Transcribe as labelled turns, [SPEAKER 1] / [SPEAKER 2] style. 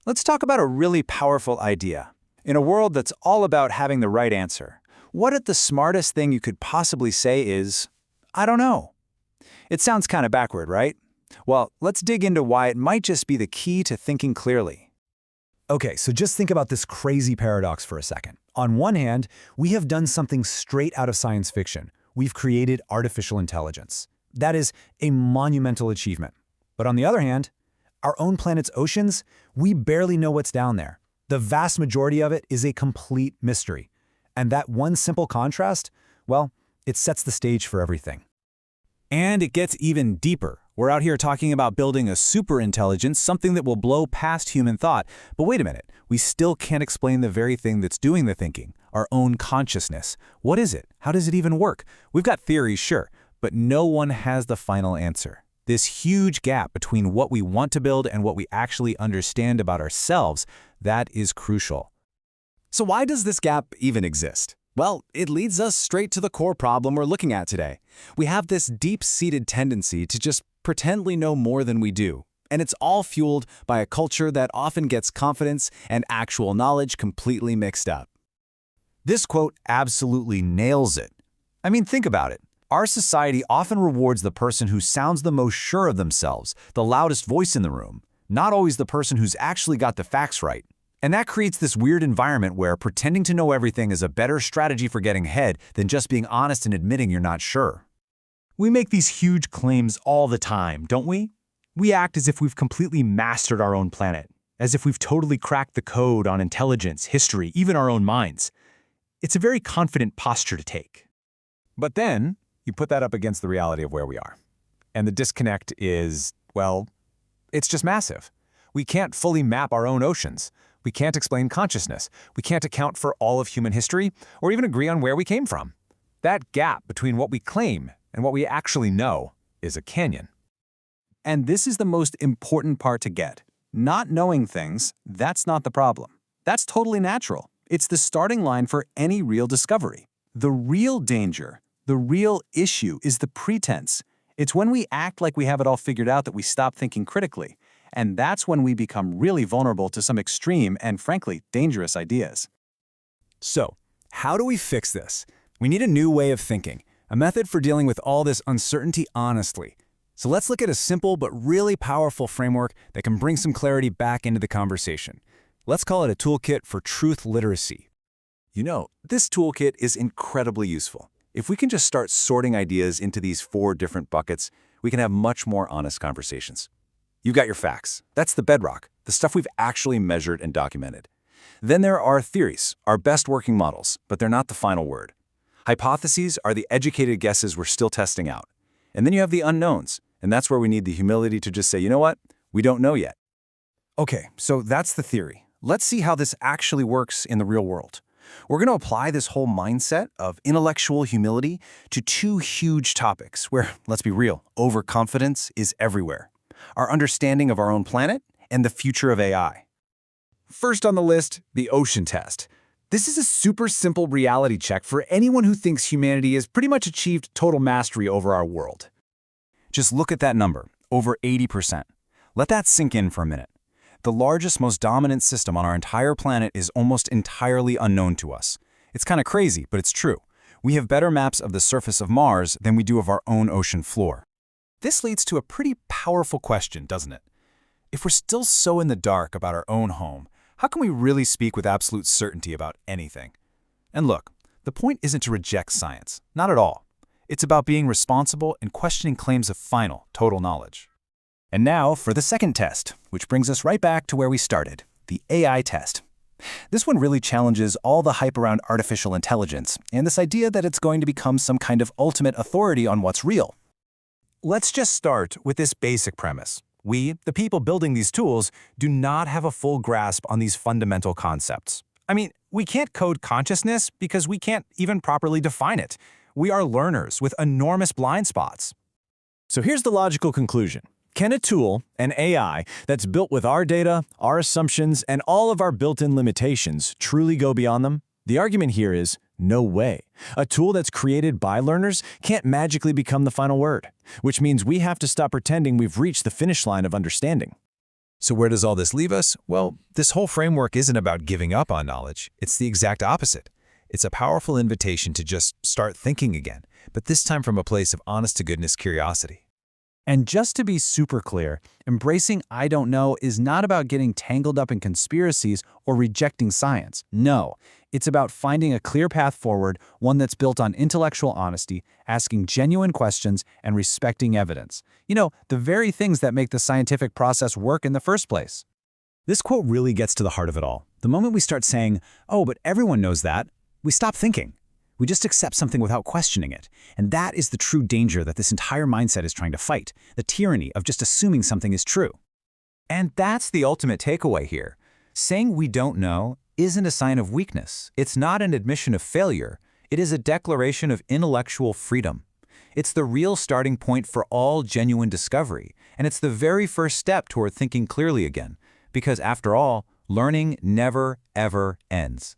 [SPEAKER 1] Let's talk about a really powerful idea. In a world that's all about having the right answer, what if the smartest thing you could possibly say is, I don't know? It sounds kind of backward, right? Well, let's dig into why it might just be the key to thinking clearly.
[SPEAKER 2] Okay, so just think about this crazy paradox for a second. On one hand, we have done something straight out of science fiction. We've created artificial intelligence. That is a monumental achievement. But on the other hand, our own planet's oceans, we barely know what's down there. The vast majority of it is a complete mystery. And that one simple contrast, well, it sets the stage for everything.
[SPEAKER 1] And it gets even deeper. We're out here talking about building a superintelligence, something that will blow past human thought. But wait a minute, we still can't explain the very thing that's doing the thinking, our own consciousness. What is it? How does it even work? We've got theories, sure, but no one has the final answer. This huge gap between what we want to build and what we actually understand about ourselves, that is crucial.
[SPEAKER 3] So why does this gap even exist? Well, it leads us straight to the core problem we're looking at today. We have this deep-seated tendency to just pretend we know more than we do. And it's all fueled by a culture that often gets confidence and actual knowledge completely mixed up.
[SPEAKER 2] This quote absolutely nails it. I mean, think about it. Our society often rewards the person who sounds the most sure of themselves, the loudest voice in the room, not always the person who's actually got the facts right. And that creates this weird environment where pretending to know everything is a better strategy for getting ahead than just being honest and admitting you're not sure.
[SPEAKER 4] We make these huge claims all the time, don't we? We act as if we've completely mastered our own planet, as if we've totally cracked the code on intelligence, history, even our own minds. It's a very confident posture to take.
[SPEAKER 5] But then, you put that up against the reality of where we are. And the disconnect is, well, it's just massive. We can't fully map our own oceans. We can't explain consciousness. We can't account for all of human history, or even agree on where we came from. That gap between what we claim and what we actually know is a canyon.
[SPEAKER 1] And this is the most important part to get. Not knowing things, that's not the problem. That's totally natural. It's the starting line for any real discovery. The real danger, the real issue is the pretense. It's when we act like we have it all figured out that we stop thinking critically. And that's when we become really vulnerable to some extreme and, frankly, dangerous ideas.
[SPEAKER 3] So, how do we fix this? We need a new way of thinking, a method for dealing with all this uncertainty honestly. So let's look at a simple but really powerful framework that can bring some clarity back into the conversation. Let's call it a toolkit for truth literacy.
[SPEAKER 6] You know, this toolkit is incredibly useful. If we can just start sorting ideas into these 4 different buckets, we can have much more honest conversations. You've got your facts. That's the bedrock, the stuff we've actually measured and documented. Then there are theories, our best working models, but they're not the final word. Hypotheses are the educated guesses we're still testing out. And then you have the unknowns, and that's where we need the humility to just say, you know what? We don't know yet.
[SPEAKER 3] Okay, so that's the theory. Let's see how this actually works in the real world. We're going to apply this whole mindset of intellectual humility to 2 huge topics where, let's be real, overconfidence is everywhere. Our understanding of our own planet and the future of AI.
[SPEAKER 5] First on the list, the ocean test. This is a super simple reality check for anyone who thinks humanity has pretty much achieved total mastery over our world.
[SPEAKER 3] Just look at that number, over 80%. Let that sink in for a minute. The largest, most dominant system on our entire planet is almost entirely unknown to us. It's kind of crazy, but it's true. We have better maps of the surface of Mars than we do of our own ocean floor. This leads to a pretty powerful question, doesn't it? If we're still so in the dark about our own home, how can we really speak with absolute certainty about anything? And look, the point isn't to reject science, not at all. It's about being responsible and questioning claims of final, total knowledge. And now for the second test, which brings us right back to where we started, the AI test. This one really challenges all the hype around artificial intelligence and this idea that it's going to become some kind of ultimate authority on what's real. Let's just start with this basic premise. We, the people building these tools, do not have a full grasp on these fundamental concepts. I mean, we can't code consciousness because we can't even properly define it. We are learners with enormous blind spots. So here's the logical conclusion. Can a tool, an AI, that's built with our data, our assumptions, and all of our built-in limitations truly go beyond them? The argument here is no way. A tool that's created by learners can't magically become the final word, which means we have to stop pretending we've reached the finish line of understanding.
[SPEAKER 1] So where does all this leave us? Well, this whole framework isn't about giving up on knowledge. It's the exact opposite. It's a powerful invitation to just start thinking again, but this time from a place of honest-to-goodness curiosity.
[SPEAKER 2] And just to be super clear, embracing I don't know is not about getting tangled up in conspiracies or rejecting science. No, it's about finding a clear path forward, one that's built on intellectual honesty, asking genuine questions, and respecting evidence. You know, the very things that make the scientific process work in the first place.
[SPEAKER 1] This quote really gets to the heart of it all. The moment we start saying, oh, but everyone knows that, we stop thinking. We just accept something without questioning it. And that is the true danger that this entire mindset is trying to fight, the tyranny of just assuming something is true.
[SPEAKER 3] And that's the ultimate takeaway here. Saying we don't know isn't a sign of weakness. It's not an admission of failure. It is a declaration of intellectual freedom. It's the real starting point for all genuine discovery, and it's the very first step toward thinking clearly again. Because after all, learning never, ever ends.